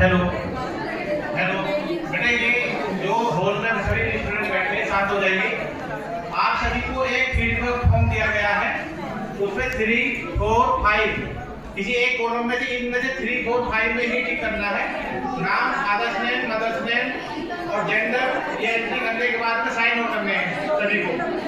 Hello hello बेटा, ये जो हॉल में सभी स्टूडेंट बैठे हैं साथ हो जाइए। आप सभी को एक फीडबैक फॉर्म दिया गया है, उसमें 3, 4, 5 किसी एक कॉलम में से इनमें से 3, 4, 5 में ही टिक करना है। नाम, फादर्स नेम, मदर्स नेम और जेंडर ये एंट्री करने के बाद में साइन आउट करने हैं सभी को।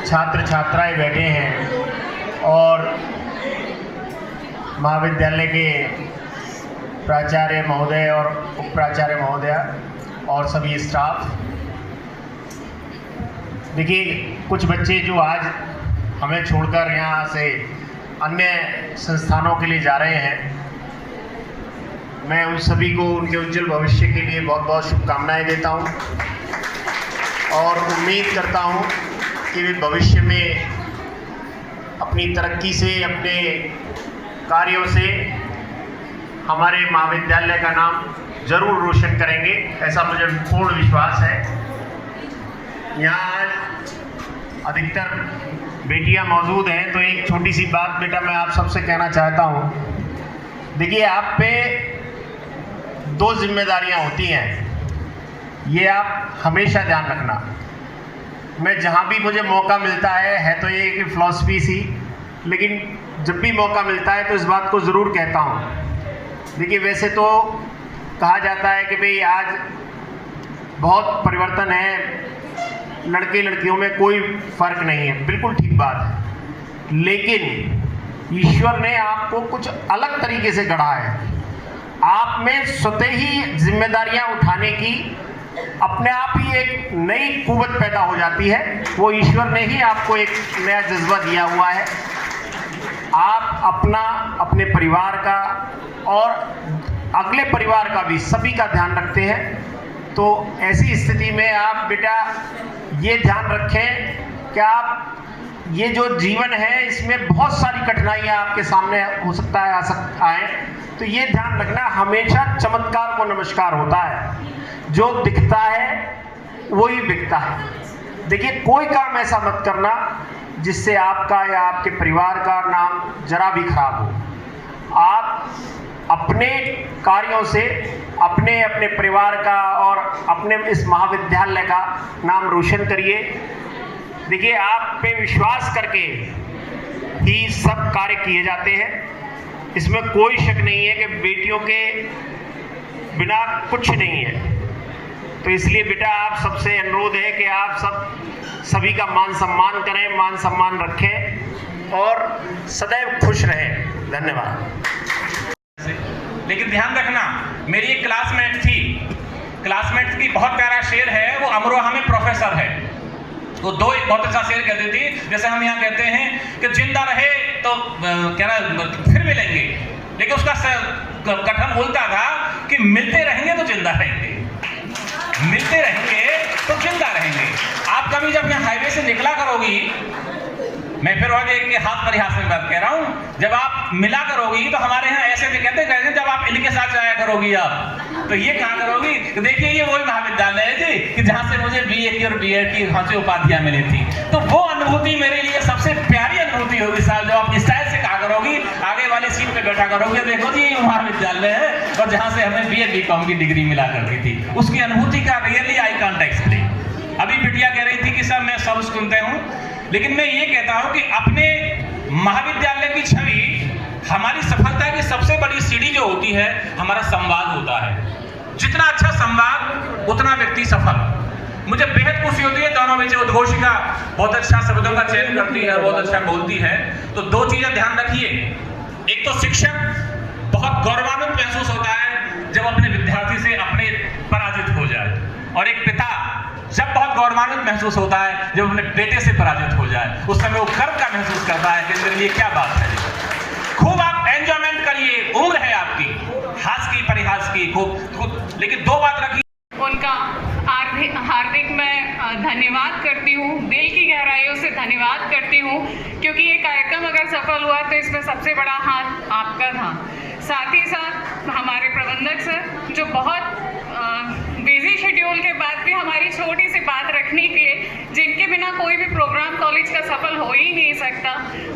छात्र छात्राएं बैठे हैं और महाविद्यालय के प्राचार्य महोदय और उप प्राचार्य महोदया और सभी स्टाफ। देखिए, कुछ बच्चे जो आज हमें छोड़कर यहाँ से अन्य संस्थानों के लिए जा रहे हैं, मैं उन सभी को उनके उज्जवल भविष्य के लिए बहुत बहुत शुभकामनाएं देता हूँ और उम्मीद करता हूँ कि वे भविष्य में अपनी तरक्की से, अपने कार्यों से हमारे महाविद्यालय का नाम जरूर रोशन करेंगे, ऐसा मुझे पूर्ण विश्वास है। यहाँ आज अधिकतर बेटियां मौजूद हैं, तो एक छोटी सी बात बेटा मैं आप सबसे कहना चाहता हूँ। देखिए, आप पे 2 जिम्मेदारियां होती हैं, ये आप हमेशा ध्यान रखना। मैं जहाँ भी मुझे मौका मिलता है तो ये एक फिलॉसफी सी, लेकिन जब भी मौका मिलता है तो इस बात को ज़रूर कहता हूँ। देखिए, वैसे तो कहा जाता है कि भाई आज बहुत परिवर्तन है, लड़के लड़कियों में कोई फर्क नहीं है, बिल्कुल ठीक बात है, लेकिन ईश्वर ने आपको कुछ अलग तरीके से गढ़ा है। आप में स्वतः ही जिम्मेदारियां उठाने की अपने आप ही एक नई कुव्वत पैदा हो जाती है। वो ईश्वर ने ही आपको एक नया जज्बा दिया हुआ है। आप अपना, अपने परिवार का और अगले परिवार का भी, सभी का ध्यान रखते हैं। तो ऐसी स्थिति में आप बेटा ये ध्यान रखें कि आप ये जो जीवन है इसमें बहुत सारी कठिनाइयाँ आपके सामने हो सकता है आए, तो ये ध्यान रखना हमेशा चमत्कार को नमस्कार होता है। जो दिखता है वही बिकता है। देखिए, कोई काम ऐसा मत करना जिससे आपका या आपके परिवार का नाम जरा भी खराब हो। आप अपने कार्यों से अपने अपने परिवार का और अपने इस महाविद्यालय का नाम रोशन करिए। देखिए, आप पे विश्वास करके ही सब कार्य किए जाते हैं, इसमें कोई शक नहीं है कि बेटियों के बिना कुछ नहीं है। तो इसलिए बेटा आप सबसे अनुरोध है कि आप सभी का मान सम्मान करें, मान सम्मान रखें और सदैव खुश रहें। धन्यवाद। लेकिन ध्यान रखना, मेरी एक क्लासमेट थी, क्लासमेट की बहुत प्यारा शेर है, वो अमरोहा में प्रोफेसर है। वो एक बहुत अच्छा शेर कहती थी, जैसे हम यहाँ कहते हैं कि जिंदा रहे तो क्या ना फिर मिलेंगे, लेकिन उसका कथन उल्टा था कि मिलते रहेंगे तो जिंदा रहेंगे, मिलते रहेंगे तो जिंदा रहेंगे। आप कभी जब यहाँ हाईवे से निकला करोगी, मैं फिर और एक हाथ परिहास में बात कह रहा हूँ, जब आप मिला करोगी तो हमारे यहाँ ऐसे भी कहते हैं जब आप इनके साथ जाया करोगी आप तो ये कहा करोगी कि देखिए ये वही महाविद्यालय है जी कि जहाँ से मुझे बीए की और बीएड की खांसी उपाधियां मिली थी। तो वो अनुभूति मेरे लिए सबसे प्यारी अनुभूति होगी साहब, जब आप इस टाइप से कहा करोगी, आगे वाली सीट पे बैठा करोगे, देखो जी ये महाविद्यालय है और जहाँ से हमें बीए बीकॉम की डिग्री मिला करती थी। उसकी अनुभूति का रियली आई कांट एक्सप्लेन। अभी बिटिया कह रही थी कि सर मैं सब सुनते हूँ, लेकिन मैं ये कहता हूं कि अपने महाविद्यालय की छवि, हमारी सफलता की सबसे बड़ी सीढ़ी जो होती है हमारा संवाद होता है। जितना अच्छा संवाद उतना व्यक्ति सफल। मुझे बेहद खुशी होती है, दोनों में से उद्घोषिका बहुत अच्छा शब्दों का चयन करती है, बहुत अच्छा बोलती है। तो दो चीजें ध्यान रखिए, एक तो शिक्षक बहुत गौरवान्वित महसूस होता है जब अपने विद्यार्थी से अपने पराजित हो जाए, और एक पिता जब बहुत गौरवान्वित महसूस होता है जब अपने बेटे से पराजित हो जाए, उस समय वो गर्व का महसूस करता है कि मेरे लिए क्या बात है। खूब आप एंजॉयमेंट करिए, उम्र है आपकी, हास की परिहास की खूब, लेकिन दो बात रखिए। उनका हार्दिक मैं धन्यवाद करती हूँ, दिल की गहराइयों से धन्यवाद करती हूँ, क्योंकि ये कार्यक्रम अगर सफल हुआ तो इसमें सबसे बड़ा हाथ आपका था। साथ ही साथ हमारे प्रबंधक सर जो बहुत बिजी शेड्यूल के बाद भी हमारी छोटी सी बात रखने के लिए, जिनके बिना कोई भी प्रोग्राम कॉलेज का सफल हो ही नहीं सकता,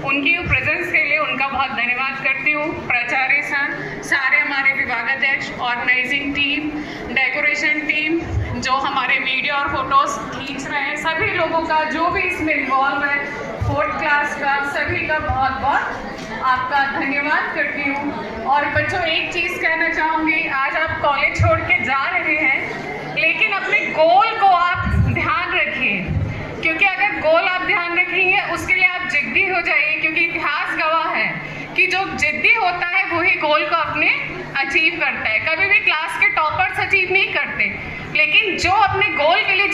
उनकी प्रेजेंस के लिए उनका बहुत धन्यवाद करती हूँ। प्राचार्य सर, सारे हमारे विभागाध्यक्ष, ऑर्गेनाइजिंग टीम, डेकोरेशन टीम, जो हमारे वीडियो और फोटोज खींच रहे हैं, सभी लोगों का जो भी इसमें इन्वॉल्व है, 4th क्लास का, सभी का बहुत बहुत आपका धन्यवाद करती हूँ। और बच्चों एक चीज़ कहना चाहूँगी, आज आप कॉलेज छोड़ के जा रहे हैं, लेकिन अपने गोल को आप ध्यान रखिए, क्योंकि अगर गोल आप ध्यान रखेंगे उसके लिए आप जिद्दी हो जाइए, क्योंकि इतिहास गवाह है कि जो जिद्दी होता है वही गोल को अपने अचीव करता है। कभी भी क्लास के टॉपर्स अचीव नहीं करते, लेकिन जो अपने गोल के लिए